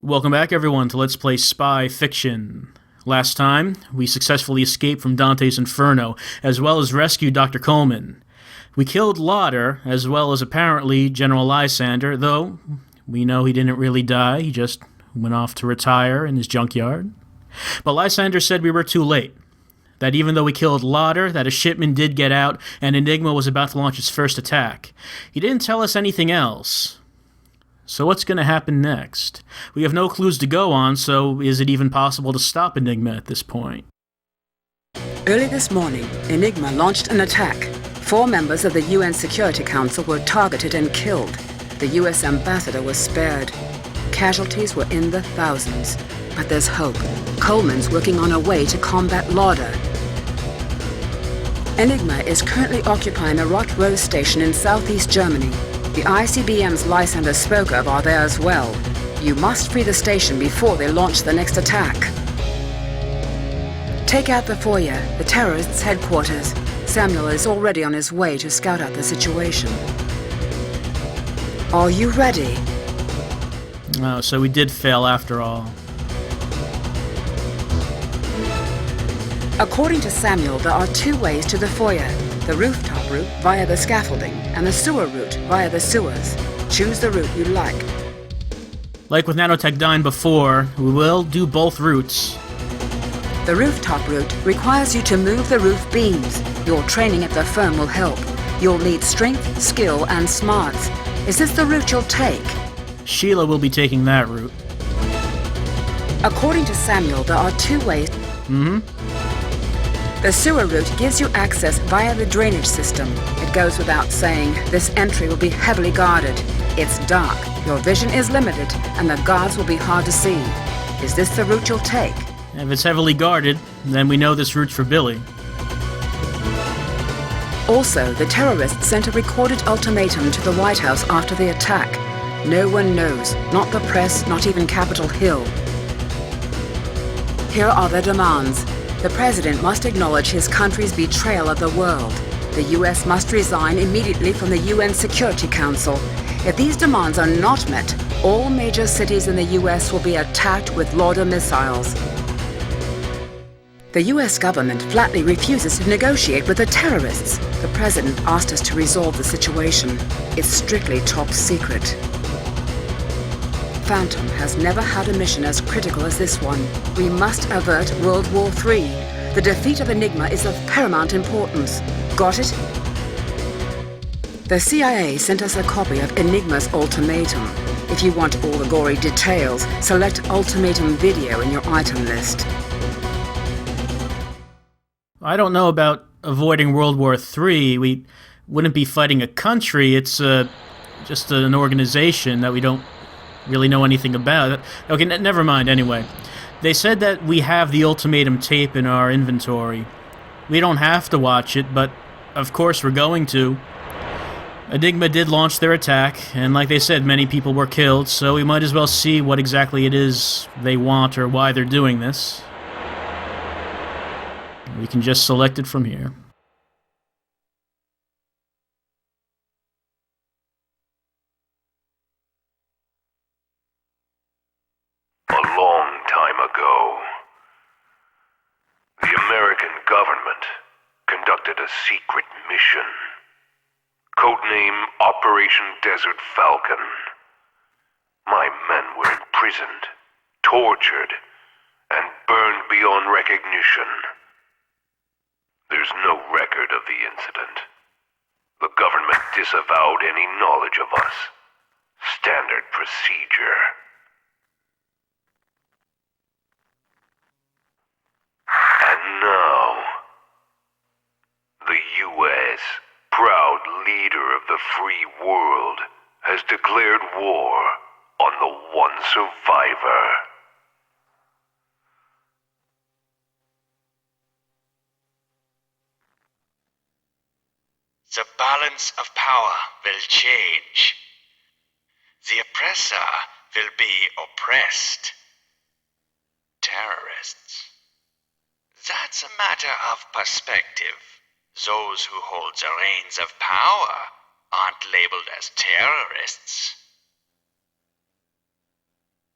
Welcome back, everyone, to Let's Play Spy Fiction. Last time, we successfully escaped from Dante's Inferno, as well as rescued Dr. Coleman. We killed Lauder, as well as apparently General Lysander, though we know he didn't really die, he just went off to retire in his junkyard. But Lysander said we were too late. That even though we killed Lauder, that a shipment did get out, and Enigma was about to launch its first attack. He didn't tell us anything else. So what's going to happen next? We have no clues to go on, so is it even possible to stop Enigma at this point? Early this morning, Enigma launched an attack. 4 members of the UN Security Council were targeted and killed. The US ambassador was spared. Casualties were in the thousands. But there's hope. Coleman's working on a way to combat Lauder. Enigma is currently occupying a Rot Rose station in southeast Germany. The ICBMs Lysander spoke of are there as well. You must free the station before they launch the next attack. Take out the foyer, the terrorists' headquarters. Samuel is already on his way to scout out the situation. Are you ready? Oh, so we did fail after all. According to Samuel, there are 2 ways to the foyer. The rooftop route via the scaffolding, and the sewer route via the sewers. Choose the route you like. Like with Nanotech Dine before, we will do both routes. The rooftop route requires you to move the roof beams. Your training at the firm will help. You'll need strength, skill, and smarts. Is this the route you'll take? Sheila will be taking that route. According to Samuel, there are 2 ways. The sewer route gives you access via the drainage system. It goes without saying, this entry will be heavily guarded. It's dark, your vision is limited, and the guards will be hard to see. Is this the route you'll take? If it's heavily guarded, then we know this route's for Billy. Also, the terrorists sent a recorded ultimatum to the White House after the attack. No one knows, not the press, not even Capitol Hill. Here are their demands. The president must acknowledge his country's betrayal of the world. The US must resign immediately from the UN Security Council. If these demands are not met, all major cities in the US will be attacked with Lauder missiles. The US government flatly refuses to negotiate with the terrorists. The president asked us to resolve the situation. It's strictly top secret. Phantom has never had a mission as critical as this one. We must avert World War III. The defeat of Enigma is of paramount importance. Got it? The CIA sent us a copy of Enigma's ultimatum. If you want all the gory details, select ultimatum video in your item list. I don't know about avoiding World War III. We wouldn't be fighting a country. It's just an organization that we don't really know anything about. Okay, never mind, anyway. They said that we have the ultimatum tape in our inventory. We don't have to watch it, but of course we're going to. Enigma did launch their attack, and like they said, many people were killed, so we might as well see what exactly it is they want or why they're doing this. We can just select it from here. Secret mission. Codename Operation Desert Falcon. My men were imprisoned, tortured, and burned beyond recognition. There's no record of the incident. The government disavowed any knowledge of us. Standard procedure. And now, the U.S., proud leader of the free world, has declared war on the one survivor. The balance of power will change. The oppressor will be oppressed. Terrorists. That's a matter of perspective. Those who hold the reins of power aren't labeled as terrorists.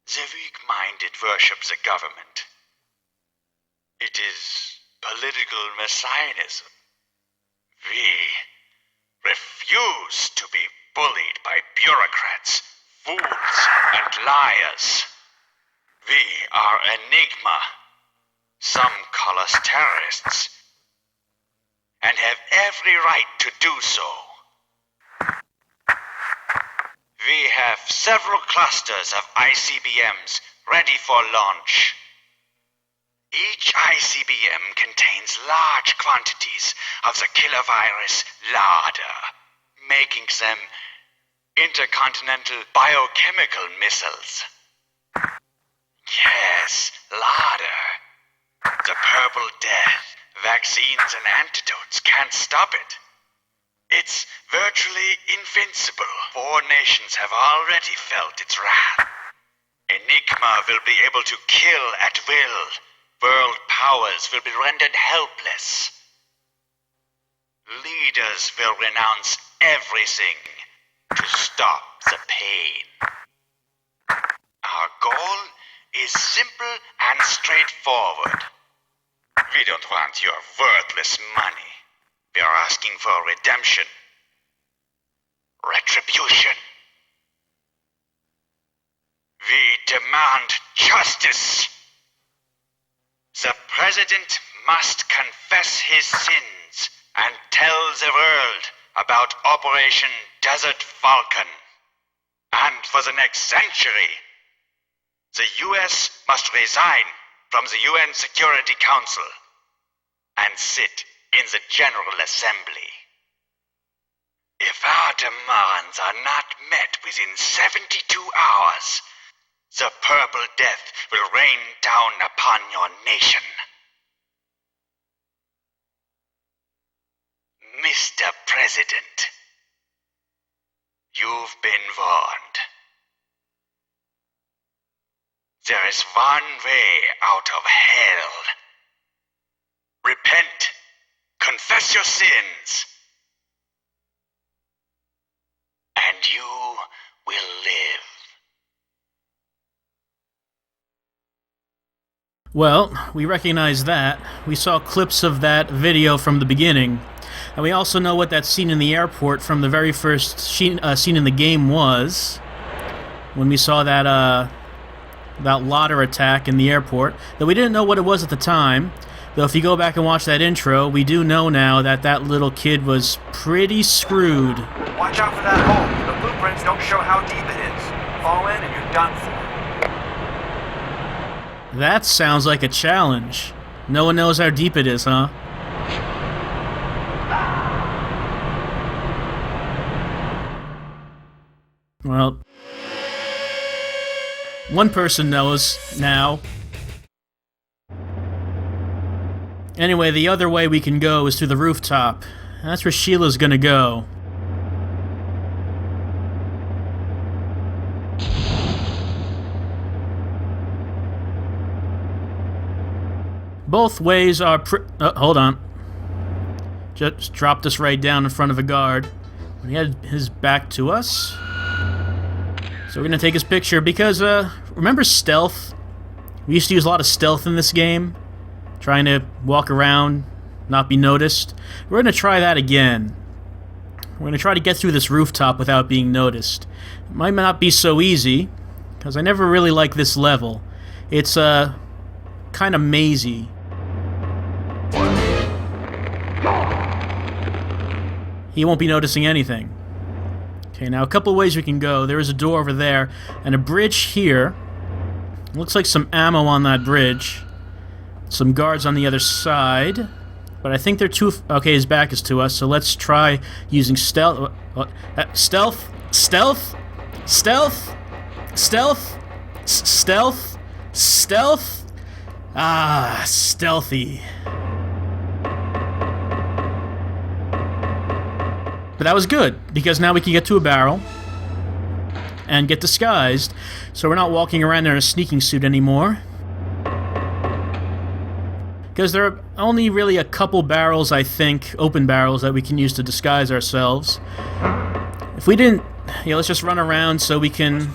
The weak-minded worships a government. It is political messianism. We refuse to be bullied by bureaucrats, fools, and liars. We are Enigma. Some call us terrorists, and have every right to do so. We have several clusters of ICBMs ready for launch. Each ICBM contains large quantities of the killer virus LADA, making them intercontinental biochemical missiles. Yes, LADA. The Purple Death, vaccines and antidotes can't stop it. It's virtually invincible. 4 nations have already felt its wrath. Enigma will be able to kill at will. World powers will be rendered helpless. Leaders will renounce everything to stop the pain. Our goal is simple and straightforward. We don't want your worthless money. We are asking for redemption. Retribution. We demand justice. The President must confess his sins and tell the world about Operation Desert Falcon. And for the next century, the U.S. must resign from the UN Security Council and sit in the General Assembly. If our demands are not met within 72 hours, the Purple Death will rain down upon your nation. Mr. President, you've been warned. There is one way out of hell. Repent. Confess your sins. And you will live. Well, we recognize that. We saw clips of that video from the beginning. And we also know what that scene in the airport from the very first scene in the game was. When we saw that Lauder attack in the airport. Though we didn't know what it was at the time. Though if you go back and watch that intro, we do know now that that little kid was pretty screwed. Watch out for that hole. The blueprints don't show how deep it is. Fall in and you're done for. That sounds like a challenge. No one knows how deep it is, huh? Well, one person knows now. Anyway, the other way we can go is through the rooftop. That's where Sheila's gonna go. Both ways are hold on. Just dropped us right down in front of a guard. He had his back to us. So we're gonna take his picture because, remember stealth? We used to use a lot of stealth in this game. Trying to walk around, not be noticed. We're gonna try that again. We're gonna try to get through this rooftop without being noticed. It might not be so easy, because I never really liked this level. It's, kind of mazy. He won't be noticing anything. Okay, now a couple ways we can go. There is a door over there, and a bridge here. Looks like some ammo on that bridge. Some guards on the other side. But I think they're too... Okay, his back is to us, so let's try using stealth... stealth? Stealth? Stealth? Stealth? Stealth? Stealth? Ah, stealthy. But that was good, because now we can get to a barrel and get disguised, so we're not walking around in a sneaking suit anymore. Because there are only really a couple barrels, I think, open barrels, that we can use to disguise ourselves. If we didn't... Yeah, let's just run around so he can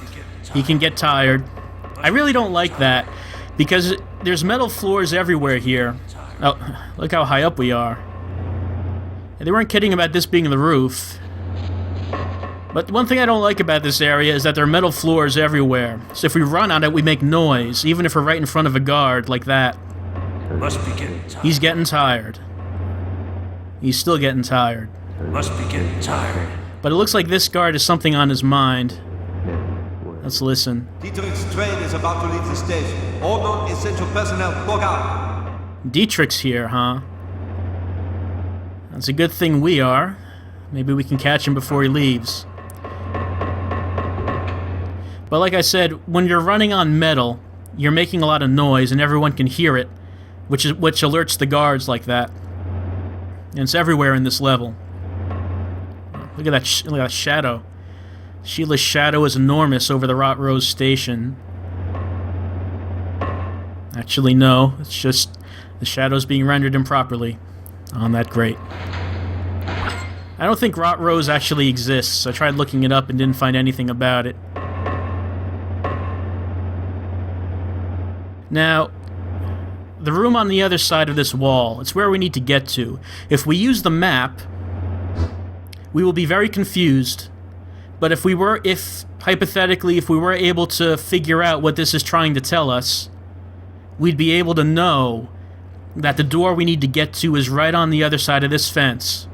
get tired. I really don't like that, because there's metal floors everywhere here. Oh, look how high up we are. They weren't kidding about this being the roof. But one thing I don't like about this area is that there are metal floors everywhere. So if we run on it, we make noise, even if we're right in front of a guard, like that. Must be getting tired. He's getting tired. He's still getting tired. Must be getting tired. But it looks like this guard has something on his mind. Let's listen. Dietrich's train is about to leave the station. All non-essential personnel, book out. Dietrich's here, huh? That's a good thing we are. Maybe we can catch him before he leaves. But like I said, when you're running on metal, you're making a lot of noise and everyone can hear it, which alerts the guards like that. And it's everywhere in this level. Look at that, look at that shadow. Sheila's shadow is enormous over the Rot Rose station. Actually, no. It's just the shadow's being rendered improperly on that grate. I don't think Rot Rose actually exists. I tried looking it up and didn't find anything about it. Now, the room on the other side of this wall, it's where we need to get to. If we use the map, we will be very confused. But hypothetically, if we were able to figure out what this is trying to tell us, we'd be able to know that the door we need to get to is right on the other side of this fence.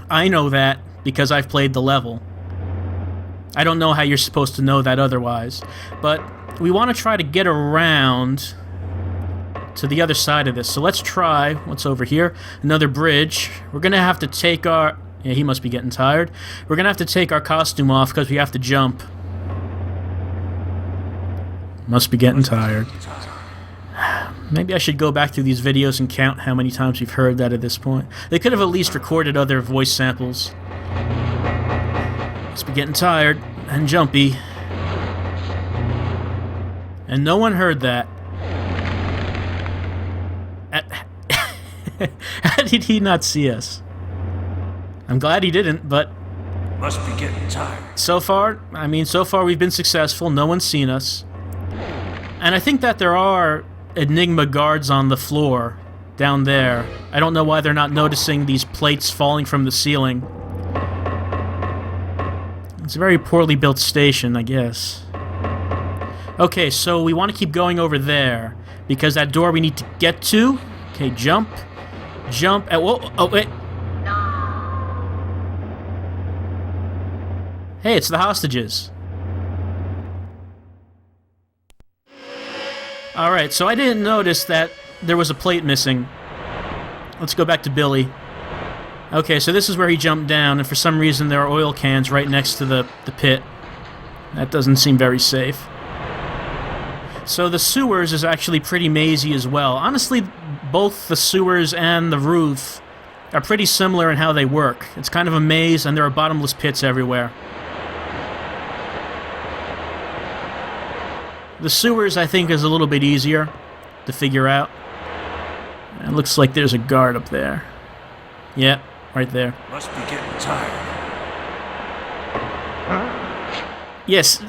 I know that because I've played the level. I don't know how you're supposed to know that otherwise. But we want to try to get around to the other side of this. So let's try, what's over here? Another bridge. We're going to have to take our... Yeah, he must be getting tired. We're going to have to take our costume off because we have to jump. Must be getting tired. Maybe I should go back through these videos and count how many times we've heard that at this point. They could have at least recorded other voice samples. Must be getting tired and jumpy. And no one heard that. How did he not see us? I'm glad he didn't, but... Must be getting tired. So far we've been successful. No one's seen us. And I think that there are Enigma guards on the floor down there. I don't know why they're not noticing these plates falling from the ceiling. It's a very poorly built station, I guess. Okay, so we want to keep going over there, because that door we need to get to... Okay, jump. Jump. Whoa, oh, wait. Hey, it's the hostages. Alright, so I didn't notice that there was a plate missing. Let's go back to Billy. Okay, so this is where he jumped down, and for some reason there are oil cans right next to the pit. That doesn't seem very safe. So the sewers is actually pretty mazy as well. Honestly, both the sewers and the roof are pretty similar in how they work. It's kind of a maze, and there are bottomless pits everywhere. The sewers, I think, is a little bit easier to figure out. It looks like there's a guard up there. Yeah, right there. Must be getting tired. Yes,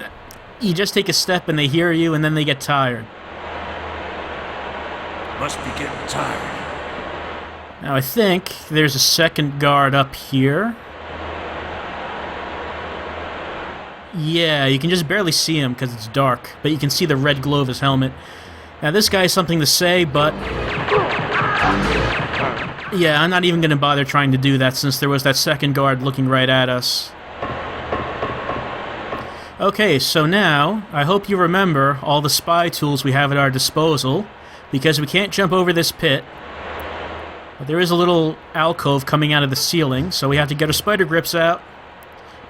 you just take a step and they hear you and then they get tired. Must be getting tired. Now I think there's a second guard up here. Yeah, you can just barely see him because it's dark, but you can see the red glow of his helmet. Now this guy has something to say, but... yeah, I'm not even going to bother trying to do that since there was that second guard looking right at us. Okay, so now, I hope you remember all the spy tools we have at our disposal, because we can't jump over this pit. But there is a little alcove coming out of the ceiling, so we have to get our spider grips out.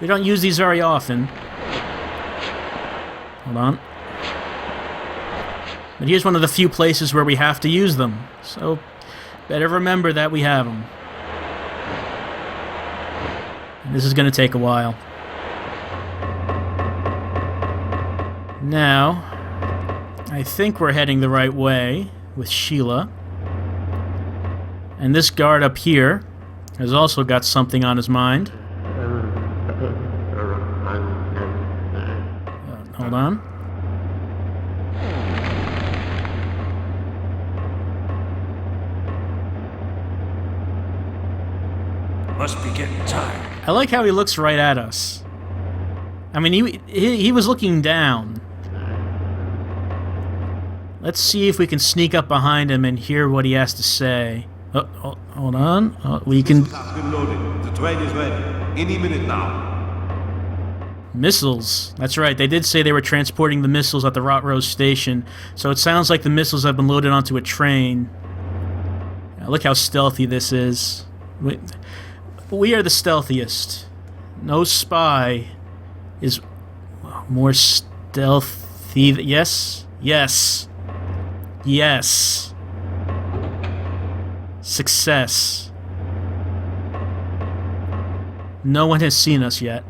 We don't use these very often. Hold on. But here's one of the few places where we have to use them, so better remember that we have them. And this is going to take a while. Now, I think we're heading the right way with Sheila. And this guard up here has also got something on his mind. Hold on. Must be getting tired. I like how he looks right at us. I mean, he was looking down. Let's see if we can sneak up behind him and hear what he has to say. Oh, hold on. We can... Missiles have been loaded. The train is ready. Any minute now. Missiles. That's right. They did say they were transporting the missiles at the Rotrose station, so it sounds like the missiles have been loaded onto a train. Look how stealthy this is. We are the stealthiest. No spy is more stealthy. Yes? Yes. Yes. Success. No one has seen us yet.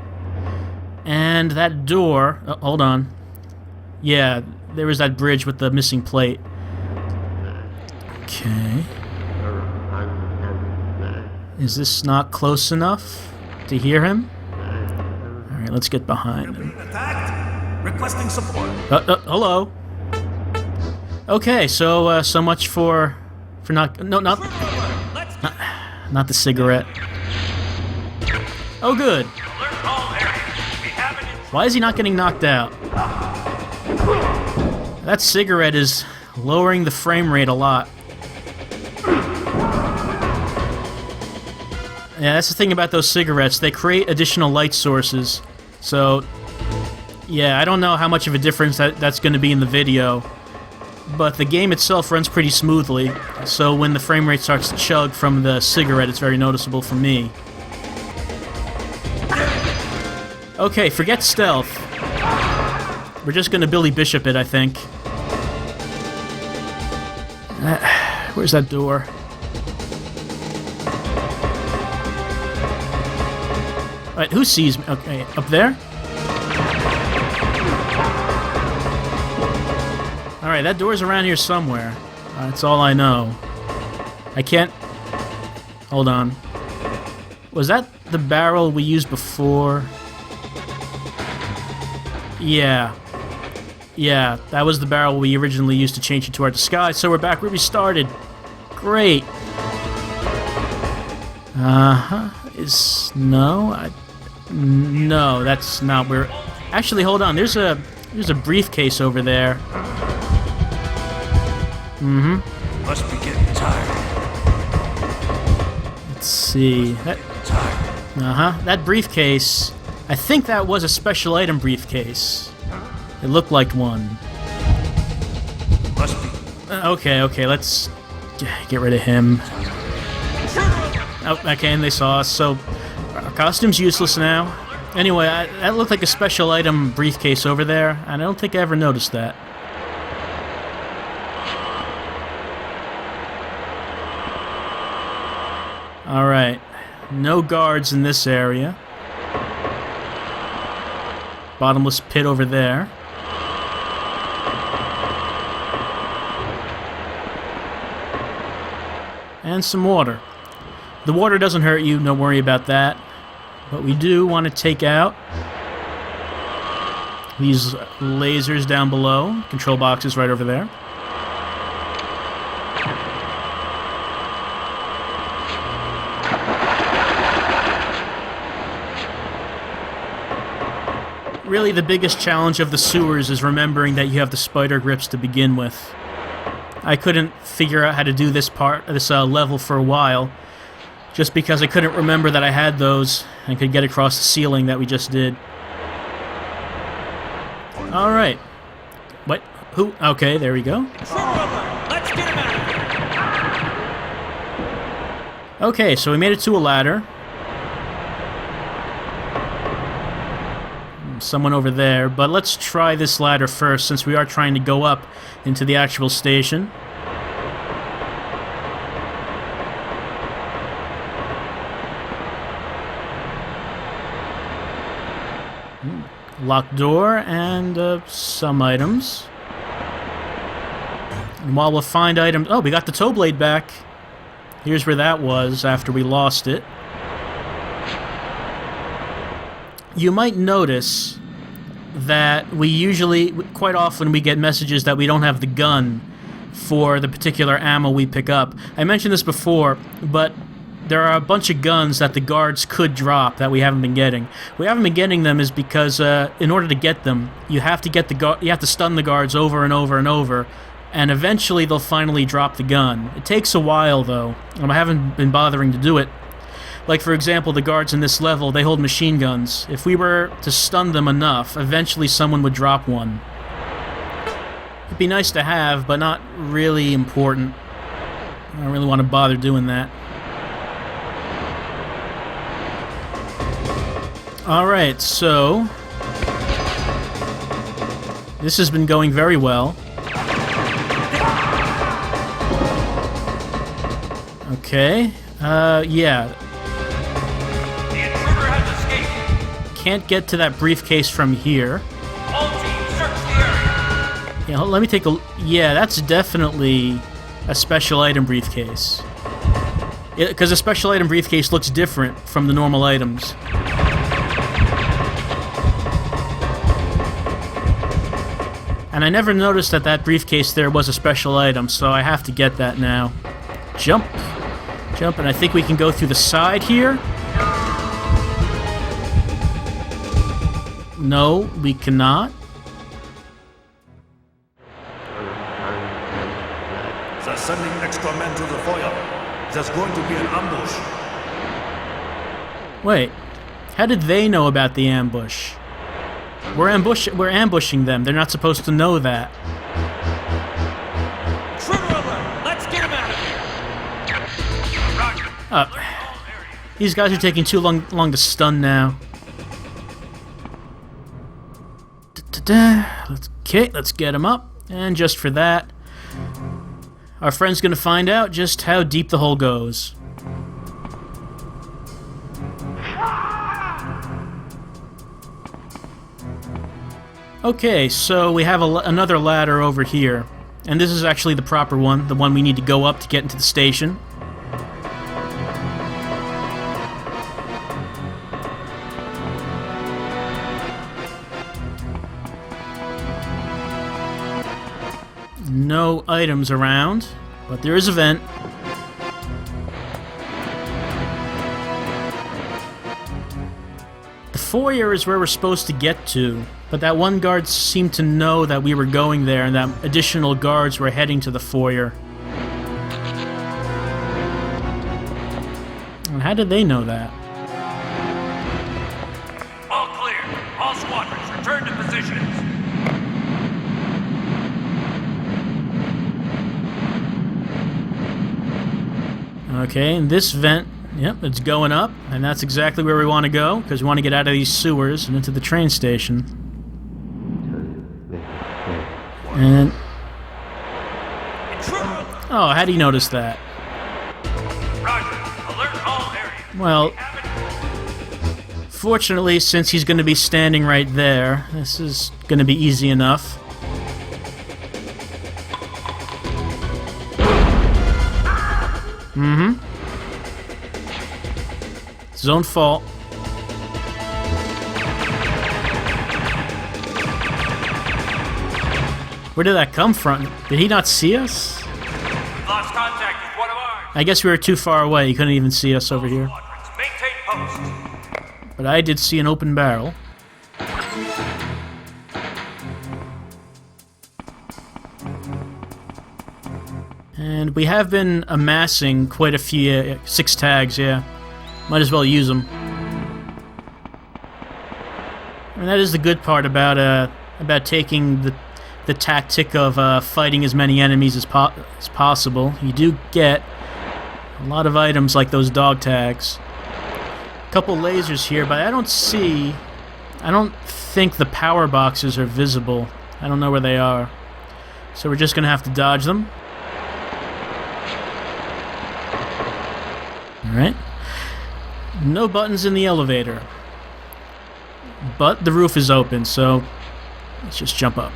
And that door... Oh, hold on. Yeah, there was that bridge with the missing plate. Okay. Is this not close enough to hear him? Alright, let's get behind him. Attacked. Requesting support. Hello. Okay, so much for not... No, not the cigarette. Oh, good. Why is he not getting knocked out? That cigarette is lowering the frame rate a lot. Yeah, that's the thing about those cigarettes. They create additional light sources. So, yeah, I don't know how much of a difference that's going to be in the video. But the game itself runs pretty smoothly. So when the frame rate starts to chug from the cigarette, it's very noticeable for me. Okay, forget stealth. We're just gonna Billy Bishop it, I think. Where's that door? Alright, who sees me? Okay, up there? Alright, that door's around here somewhere. That's all I know. I can't... Hold on. Was that the barrel we used before? Yeah. Yeah, that was the barrel we originally used to change into our disguise, so we're back where we started. Great. No, that's not where... Actually, hold on, there's a briefcase over there. Must be getting tired. Let's see. That briefcase... I think that was a special item briefcase. It looked like one. Must be. Okay, let's get rid of him. Oh, okay, and they saw us, so our costume's useless now. Anyway, that looked like a special item briefcase over there, and I don't think I ever noticed that. Alright, no guards in this area. Bottomless pit over there. And some water. The water doesn't hurt you, don't worry about that. But we do want to take out these lasers down below. Control box is right over there. Really, the biggest challenge of the sewers is remembering that you have the spider grips to begin with. I couldn't figure out how to do this level for a while, just because I couldn't remember that I had those and could get across the ceiling that we just did. Alright. What? Who? Okay, there we go. Let's get him out of here. Okay, so we made it to a ladder. Someone over there, but let's try this ladder first since we are trying to go up into the actual station. Locked door and some items. And while we'll find items... Oh, we got the tow blade back. Here's where that was after we lost it. You might notice that quite often we get messages that we don't have the gun for the particular ammo we pick up. I mentioned this before, but there are a bunch of guns that the guards could drop that we haven't been getting. We haven't been getting them is because in order to get them, you have to stun the guards over and over and over, and eventually they'll finally drop the gun. It takes a while though, and I haven't been bothering to do it. Like for example, the guards in this level, they hold machine guns. If we were to stun them enough, eventually someone would drop one. It'd be nice to have, but not really important. I don't really want to bother doing that. Alright, so this has been going very well. Okay, yeah. The intruder has escaped. Can't get to that briefcase from here. All teams, search the area. Yeah, let me take a... Yeah, that's definitely a special item briefcase. Because a special item briefcase looks different from the normal items. And I never noticed that that briefcase there was a special item, so I have to get that now. Jump. Jump, and I think we can go through the side here. No, we cannot. They're sending extra men to the foyer. There's going to be an ambush. Wait, how did they know about the ambush? We're ambushing them. They're not supposed to know that. Intruder alert! Let's get him out of here! Roger. These guys are taking too long to stun now. Okay, let's get him up. And just for that, our friend's gonna find out just how deep the hole goes. Okay, so we have another ladder over here. And this is actually the proper one, the one we need to go up to get into the station. No items around, but there is a vent. The foyer is where we're supposed to get to, but that one guard seemed to know that we were going there and that additional guards were heading to the foyer. And how did they know that? All clear. All squadrons, return to positions. Okay, and this vent, yep, it's going up, and that's exactly where we want to go, because we want to get out of these sewers and into the train station. And... oh, how do you notice that? Roger. Alert all areas. Well, fortunately, since he's going to be standing right there, this is going to be easy enough. Mm-hmm. It's his own fault. Where did that come from? Did he not see us? We've lost contact with one of ours. I guess we were too far away. He couldn't even see us over here. Squadrons, maintain post. But I did see an open barrel. And we have been amassing quite a few 6 tags, yeah. Might as well use them. And that is the good part about taking the tactic of fighting as many enemies as possible. You do get a lot of items like those dog tags. A couple lasers here, but I don't think the power boxes are visible. I don't know where they are. So we're just gonna have to dodge them. Alright. No buttons in the elevator. But the roof is open, so let's just jump up.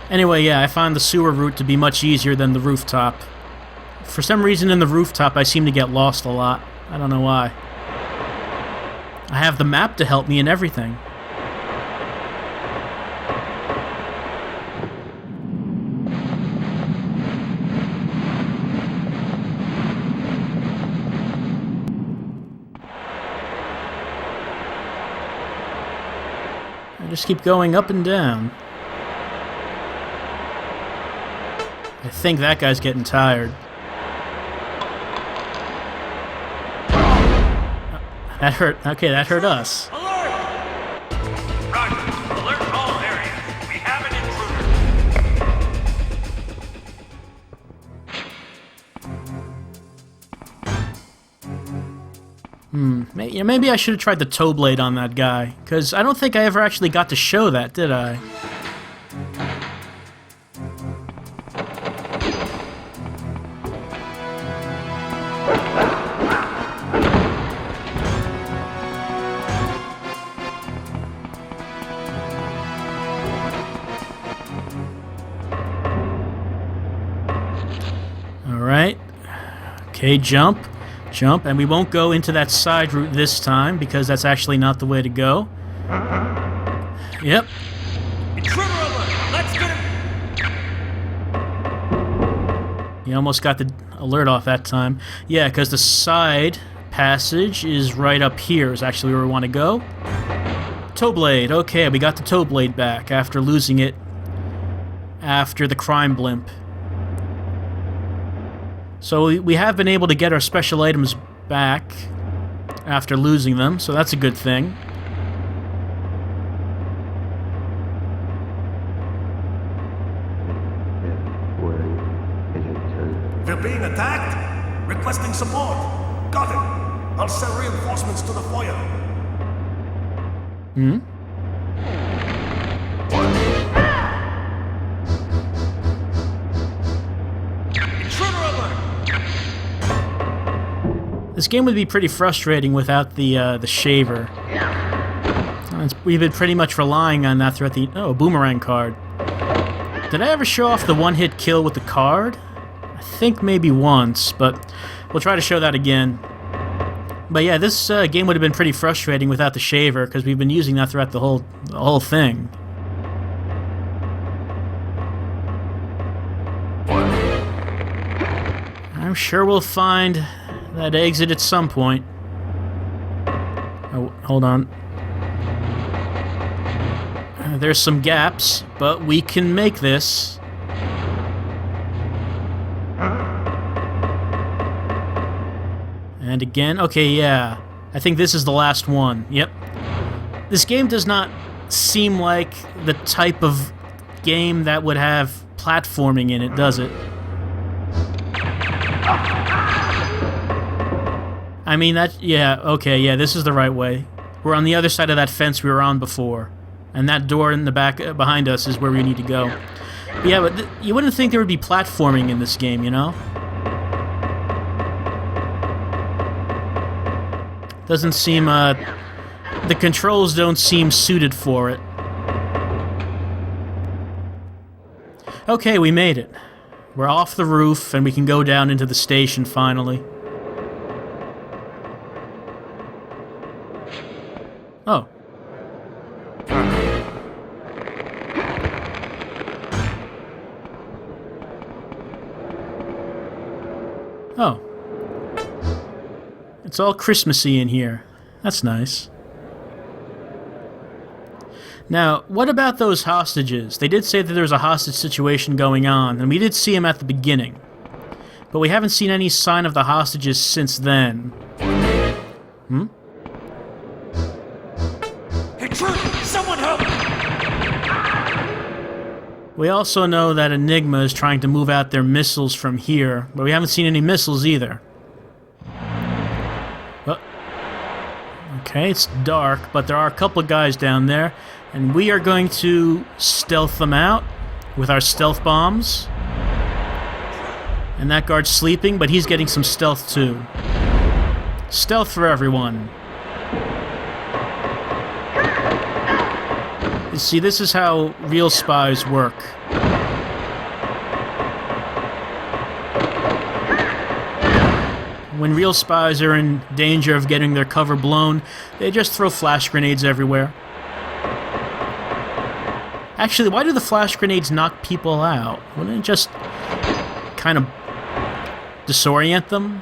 Anyway, yeah, I found the sewer route to be much easier than the rooftop. For some reason in the rooftop I seem to get lost a lot. I don't know why. I have the map to help me and everything. I just keep going up and down. I think that guy's getting tired. That hurt. Okay, that hurt us. Alert! Roger. Alert all areas. We have an intruder. Maybe I should have tried the toe blade on that guy, because I don't think I ever actually got to show that, did I? Alright. Okay, jump. Jump, and we won't go into that side route this time, because that's actually not the way to go. Yep. Intruder alert! Let's get him! You almost got the alert off that time. Yeah, because the side passage is right up here, is actually where we want to go. Toe blade. Okay, we got the toe blade back after losing it after the crime blimp. So we have been able to get our special items back after losing them, so that's a good thing. We're being attacked? Requesting support. Got it. I'll send reinforcements to the foyer. Intruder alert! This game would be pretty frustrating without the shaver. We've been pretty much relying on that throughout the... Oh, boomerang card. Did I ever show off the one-hit kill with the card? I think maybe once, but we'll try to show that again. But yeah, this game would have been pretty frustrating without the shaver, because we've been using that throughout the whole thing. I'm sure we'll find that exit at some point. Oh, hold on. There's some gaps, but we can make this. And again, okay, yeah. I think this is the last one. Yep. This game does not seem like the type of game that would have platforming in it, does it? I mean, yeah, okay, yeah, this is the right way. We're on the other side of that fence we were on before. And that door in the back behind us is where we need to go. But yeah, but you wouldn't think there would be platforming in this game, you know? Doesn't seem, the controls don't seem suited for it. Okay, we made it. We're off the roof, and we can go down into the station finally. Oh. Oh. It's all Christmassy in here. That's nice. Now, what about those hostages? They did say that there was a hostage situation going on, and we did see them at the beginning. But we haven't seen any sign of the hostages since then. Hmm? Someone help! We also know that Enigma is trying to move out their missiles from here, but we haven't seen any missiles either. Okay, it's dark, but there are a couple of guys down there, and we are going to stealth them out with our stealth bombs. And that guard's sleeping, but he's getting some stealth too. Stealth for everyone. You see, this is how real spies work. When real spies are in danger of getting their cover blown, they just throw flash grenades everywhere. Actually, why do the flash grenades knock people out? Wouldn't it just kind of disorient them?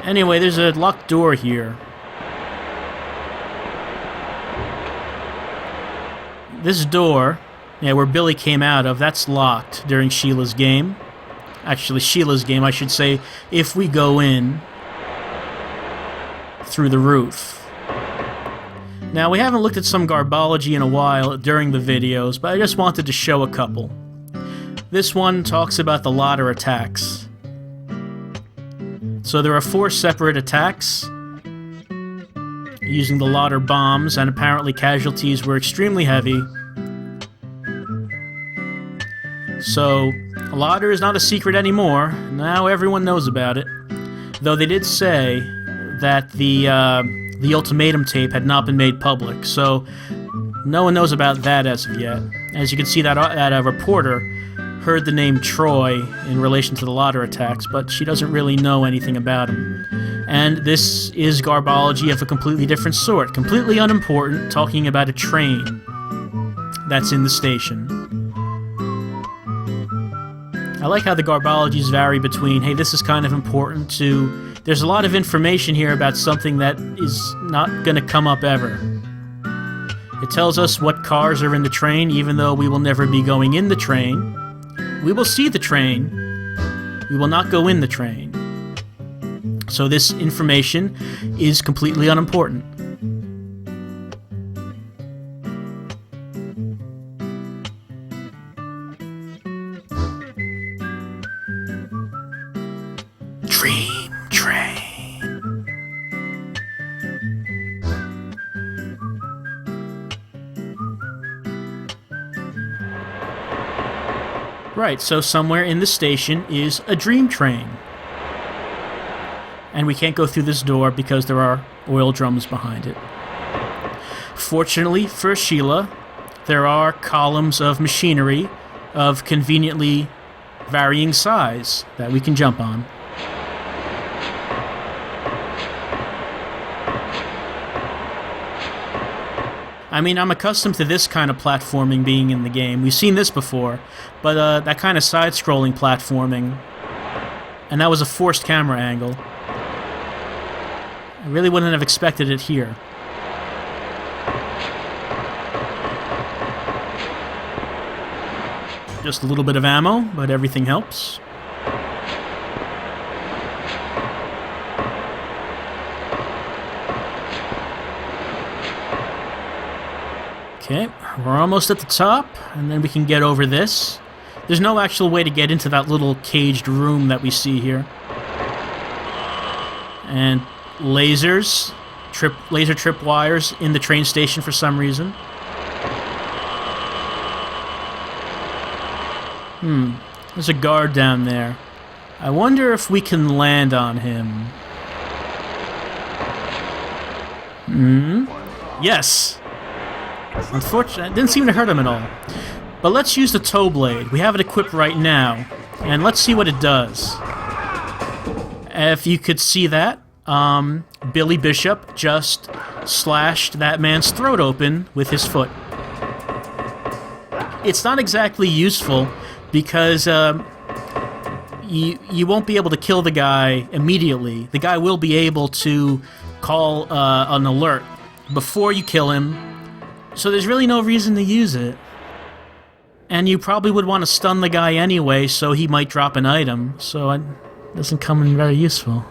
Anyway, there's a locked door here. this door, where Billy came out of, that's locked during Sheila's game. Actually, Sheila's game, I should say, if we go in through the roof. Now, we haven't looked at some garbology in a while during the videos, but I just wanted to show a couple. This one talks about the Lotter attacks. So there are 4 separate attacks using the Lotter bombs, and apparently casualties were extremely heavy. So, Lotter is not a secret anymore. Now everyone knows about it. Though they did say that the ultimatum tape had not been made public, so no one knows about that as of yet. As you can see, that a reporter heard the name Troy in relation to the Lotter attacks, but she doesn't really know anything about him. And this is garbology of a completely different sort, completely unimportant, talking about a train that's in the station. I like how the garbologies vary between, hey, this is kind of important, to there's a lot of information here about something that is not going to come up ever. It tells us what cars are in the train, even though we will never be going in the train. We will see the train. We will not go in the train. So this information is completely unimportant. Dream Train. Right, so somewhere in the station is a dream train. And we can't go through this door because there are oil drums behind it. Fortunately for Sheila, there are columns of machinery of conveniently varying size that we can jump on. I mean, I'm accustomed to this kind of platforming being in the game. We've seen this before, but that kind of side-scrolling platforming, and that was a forced camera angle. I really wouldn't have expected it here. Just a little bit of ammo, but everything helps. Okay, we're almost at the top, and then we can get over this. There's no actual way to get into that little caged room that we see here. And lasers, laser trip wires in the train station for some reason. There's a guard down there. I wonder if we can land on him. Yes! Unfortunately, it didn't seem to hurt him at all. But let's use the tow blade. We have it equipped right now. And let's see what it does. If you could see that, Billy Bishop just slashed that man's throat open with his foot. It's not exactly useful because you won't be able to kill the guy immediately. The guy will be able to call an alert before you kill him. So there's really no reason to use it. And you probably would want to stun the guy anyway, so he might drop an item. So it doesn't come in very useful.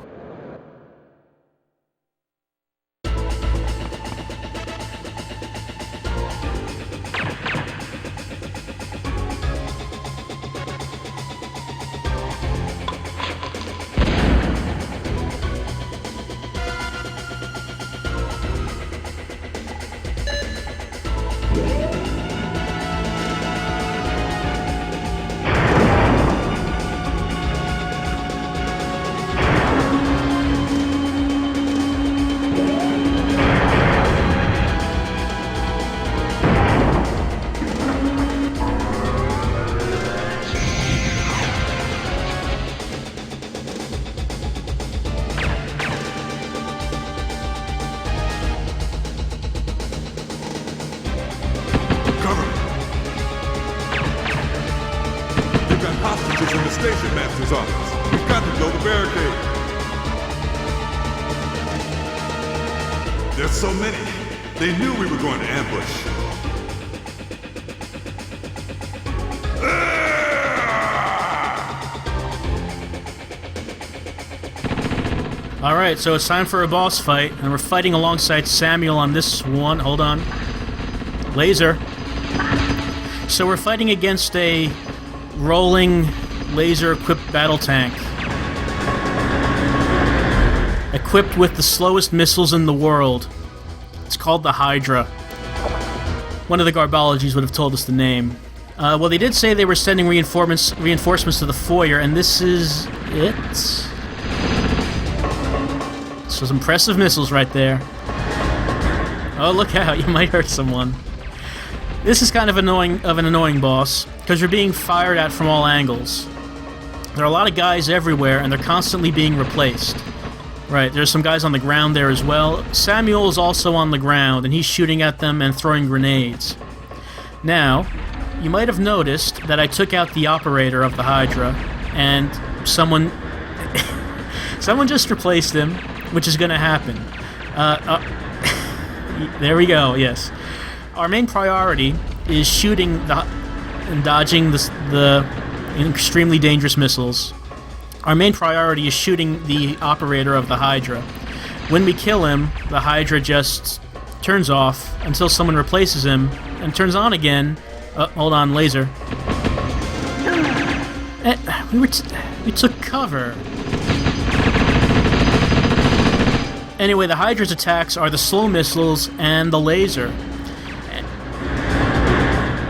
Station master's office. We've got to build a barricade. There's so many. They knew we were going to ambush. Alright, so it's time for a boss fight, and we're fighting alongside Samuel on this one. Hold on. Laser. So we're fighting against a rolling, laser-equipped battle tank. Equipped with the slowest missiles in the world. It's called the Hydra. One of the Garbologies would have told us the name. Well, they did say they were sending reinforcements to the foyer, and this is it. So some impressive missiles right there. Oh, look out, you might hurt someone. This is kind of an annoying boss, because you're being fired at from all angles. There are a lot of guys everywhere, and they're constantly being replaced. Right, there's some guys on the ground there as well. Samuel is also on the ground, and he's shooting at them and throwing grenades. Now, you might have noticed that I took out the operator of the Hydra, and someone just replaced him, which is going to happen. There we go, yes. Our main priority is shooting and dodging the extremely dangerous missiles. Our main priority is shooting the operator of the Hydra. When we kill him, the Hydra just turns off until someone replaces him, and turns on again. Hold on, laser. We took cover. Anyway, the Hydra's attacks are the slow missiles and the laser.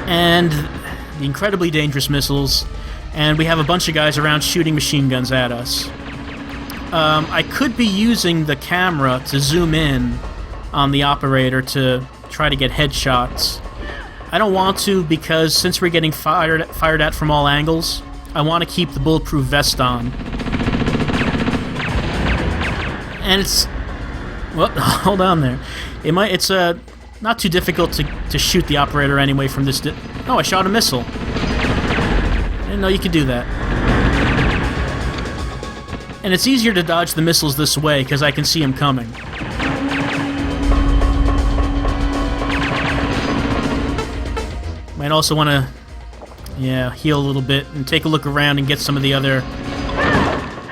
And the incredibly dangerous missiles. And we have a bunch of guys around shooting machine guns at us. I could be using the camera to zoom in on the operator to try to get headshots. I don't want to because since we're getting fired at from all angles, I want to keep the bulletproof vest on. And it's... Well, hold on there. It's not too difficult to shoot the operator anyway from this... Oh, I shot a missile. I didn't know you could do that. And it's easier to dodge the missiles this way because I can see them coming. Might also want to, heal a little bit and take a look around and get some of the other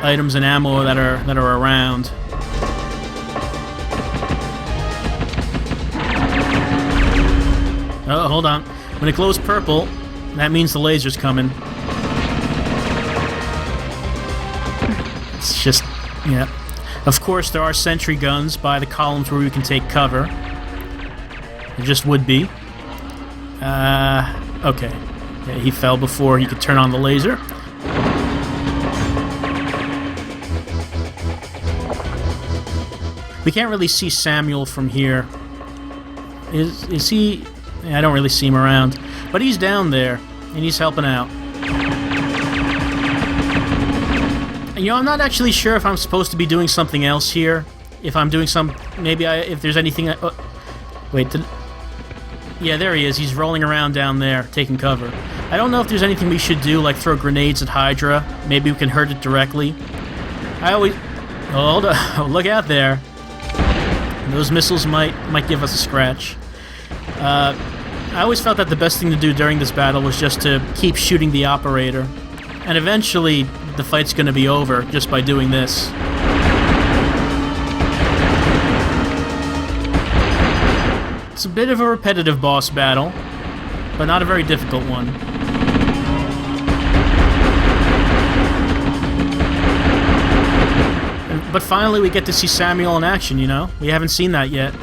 items and ammo that are around. Oh, hold on. When it glows purple, that means the laser's coming. It's just, yeah. Of course, there are sentry guns by the columns where we can take cover. There just would be. Okay. Yeah, he fell before he could turn on the laser. We can't really see Samuel from here. Is he... I don't really see him around. But he's down there, and he's helping out. You know, I'm not actually sure if I'm supposed to be doing something else here. If I'm doing some... if there's anything... wait, yeah, there he is. He's rolling around down there, taking cover. I don't know if there's anything we should do, like throw grenades at Hydra. Maybe we can hurt it directly. I always... Hold on. Look out there. Those missiles might give us a scratch. I always felt that the best thing to do during this battle was just to keep shooting the operator. And eventually, the fight's going to be over just by doing this. It's a bit of a repetitive boss battle, but not a very difficult one. But finally we get to see Samuel in action, you know? We haven't seen that yet.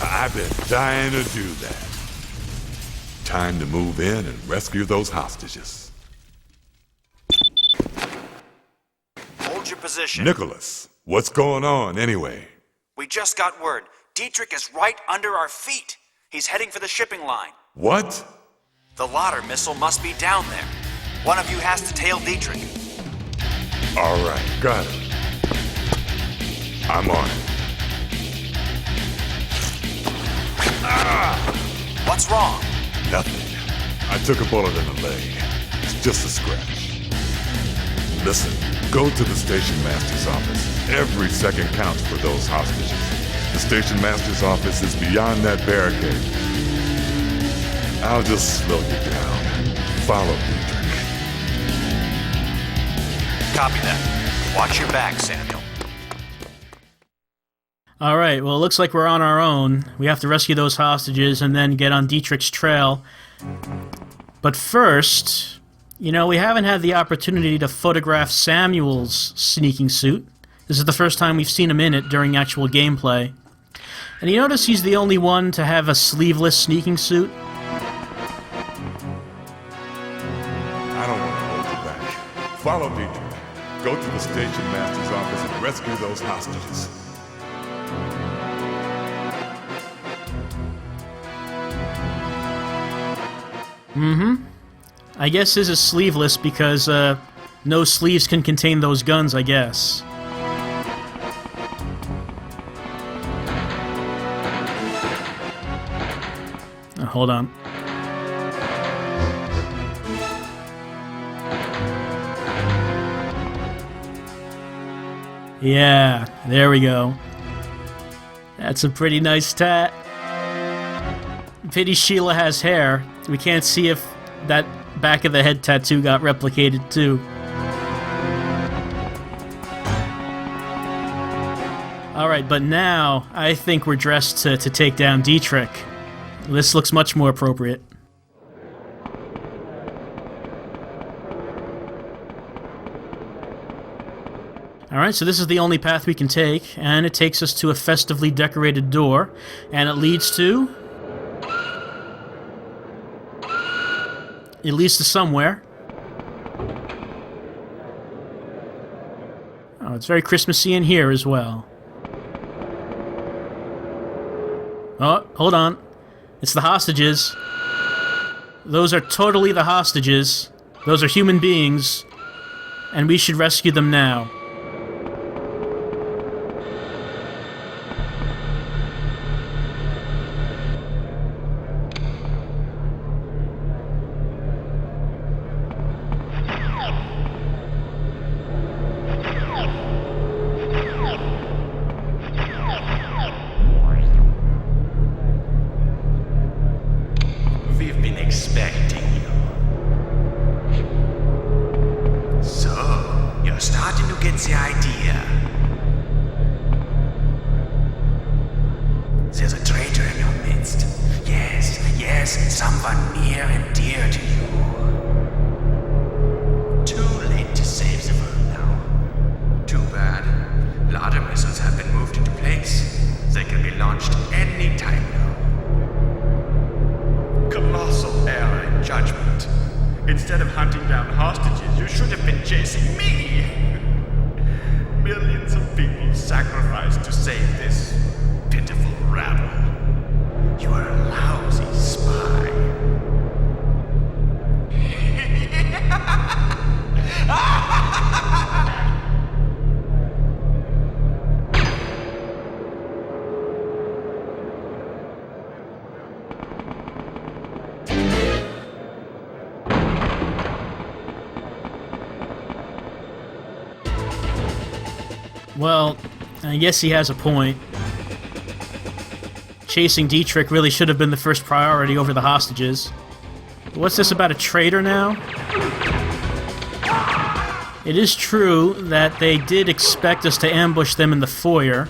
I've been dying to do that. Time to move in and rescue those hostages. Hold your position. Nicholas, what's going on anyway? We just got word. Dietrich is right under our feet. He's heading for the shipping line. What? The Lauder missile must be down there. One of you has to tail Dietrich. All right, got it. I'm on it. What's wrong? Nothing. I took a bullet in the leg. It's just a scratch. Listen, go to the station master's office. Every second counts for those hostages. The station master's office is beyond that barricade. I'll just slow you down. Follow me. Copy that. Watch your back, Samuel. Alright, well, it looks like we're on our own. We have to rescue those hostages and then get on Dietrich's trail. But first, we haven't had the opportunity to photograph Samuel's sneaking suit. This is the first time we've seen him in it during actual gameplay. And you notice he's the only one to have a sleeveless sneaking suit? I don't want to hold you back. Follow Dietrich. Go to the station master's office and rescue those hostages. I guess his is sleeveless because, no sleeves can contain those guns, I guess. Hold on. Yeah, there we go. That's a pretty nice tat. Pity Sheila has hair. We can't see if that back of the head tattoo got replicated too. Alright, but now I think we're dressed to take down Dietrich. This looks much more appropriate. Alright, so this is the only path we can take, and it takes us to a festively decorated door, and it leads to... It leads to somewhere. Oh, it's very Christmassy in here as well. Oh, hold on. It's the hostages. Those are totally the hostages. Those are human beings. And we should rescue them now. We've been expecting you. So, you're starting to get the idea. There's a traitor in your midst. Yes, someone near and dear to you. Too late to save the world now. Too bad. Ladder missiles have been moved into place. They can be launched any time now. Colossal error in judgment. Instead of hunting down hostages, you should have been chasing me. Millions of people sacrificed to save this pitiful rabble. You are a lousy spy. Well, I guess he has a point. Chasing Dietrich really should have been the first priority over the hostages. But what's this about a traitor now? It is true that they did expect us to ambush them in the foyer.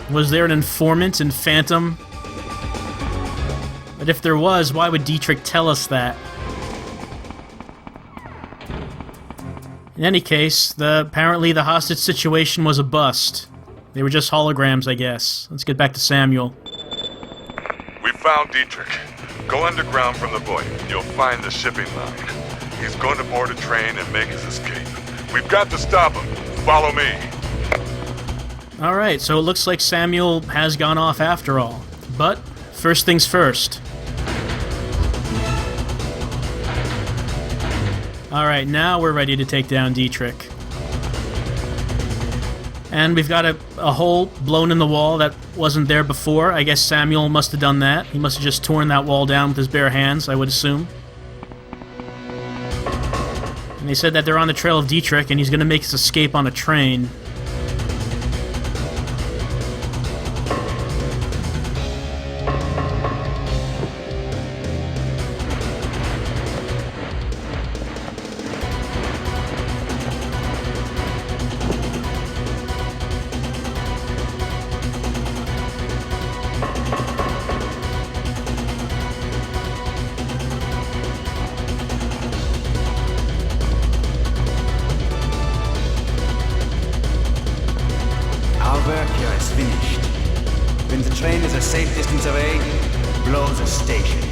Was there an informant in Phantom? But if there was, why would Dietrich tell us that? In any case, apparently the hostage situation was a bust. They were just holograms, I guess. Let's get back to Samuel. We found Dietrich. Go underground from the void, and you'll find the shipping line. He's going to board a train and make his escape. We've got to stop him. Follow me. Alright, so it looks like Samuel has gone off after all. But, first things first. Alright, now we're ready to take down Dietrich. And we've got a hole blown in the wall that wasn't there before. I guess Samuel must have done that. He must have just torn that wall down with his bare hands, I would assume. And they said that they're on the trail of Dietrich, and he's going to make his escape on a train. Work here is finished. When the train is a safe distance away, blow the station.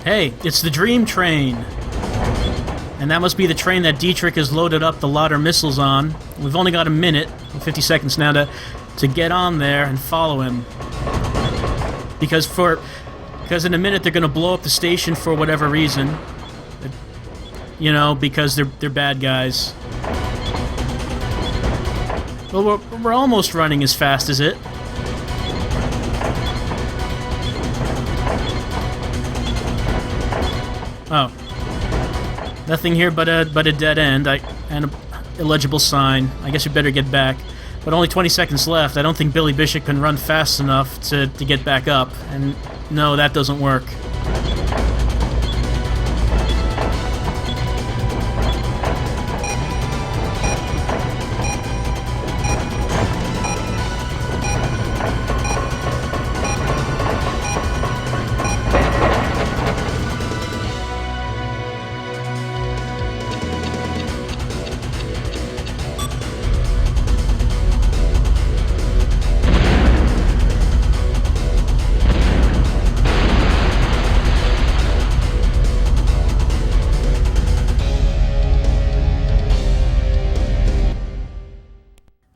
Hey, it's the Dream Train! And that must be the train that Dietrich has loaded up the Lauder missiles on. We've only got a minute, 50 seconds now, to get on there and follow him. Because in a minute they're going to blow up the station for whatever reason. You know, because they're bad guys. Well, we're almost running as fast as it. Oh. Nothing here but a dead end and an illegible sign. I guess we better get back. But only 20 seconds left. I don't think Billy Bishop can run fast enough to get back up. And no, that doesn't work.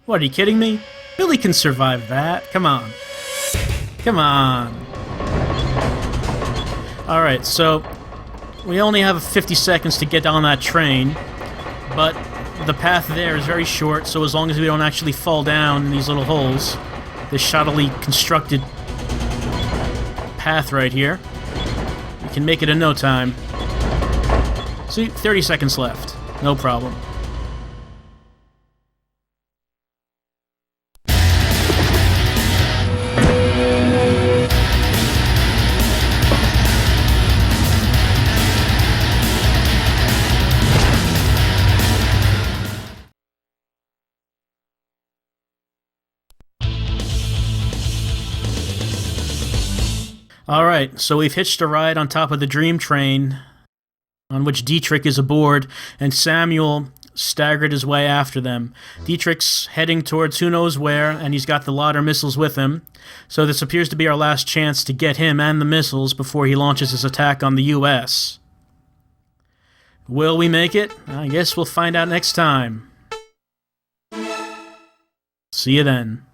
What, are you kidding me? Billy can survive that. Come on. Come on. Alright, so we only have 50 seconds to get on that train, but the path there is very short, so as long as we don't actually fall down in these little holes, this shoddily constructed path right here, we can make it in no time. See, 30 seconds left. No problem. Alright, so we've hitched a ride on top of the Dream Train, on which Dietrich is aboard, and Samuel staggered his way after them. Dietrich's heading towards who knows where, and he's got the Lauder missiles with him, so this appears to be our last chance to get him and the missiles before he launches his attack on the U.S. Will we make it? I guess we'll find out next time. See you then.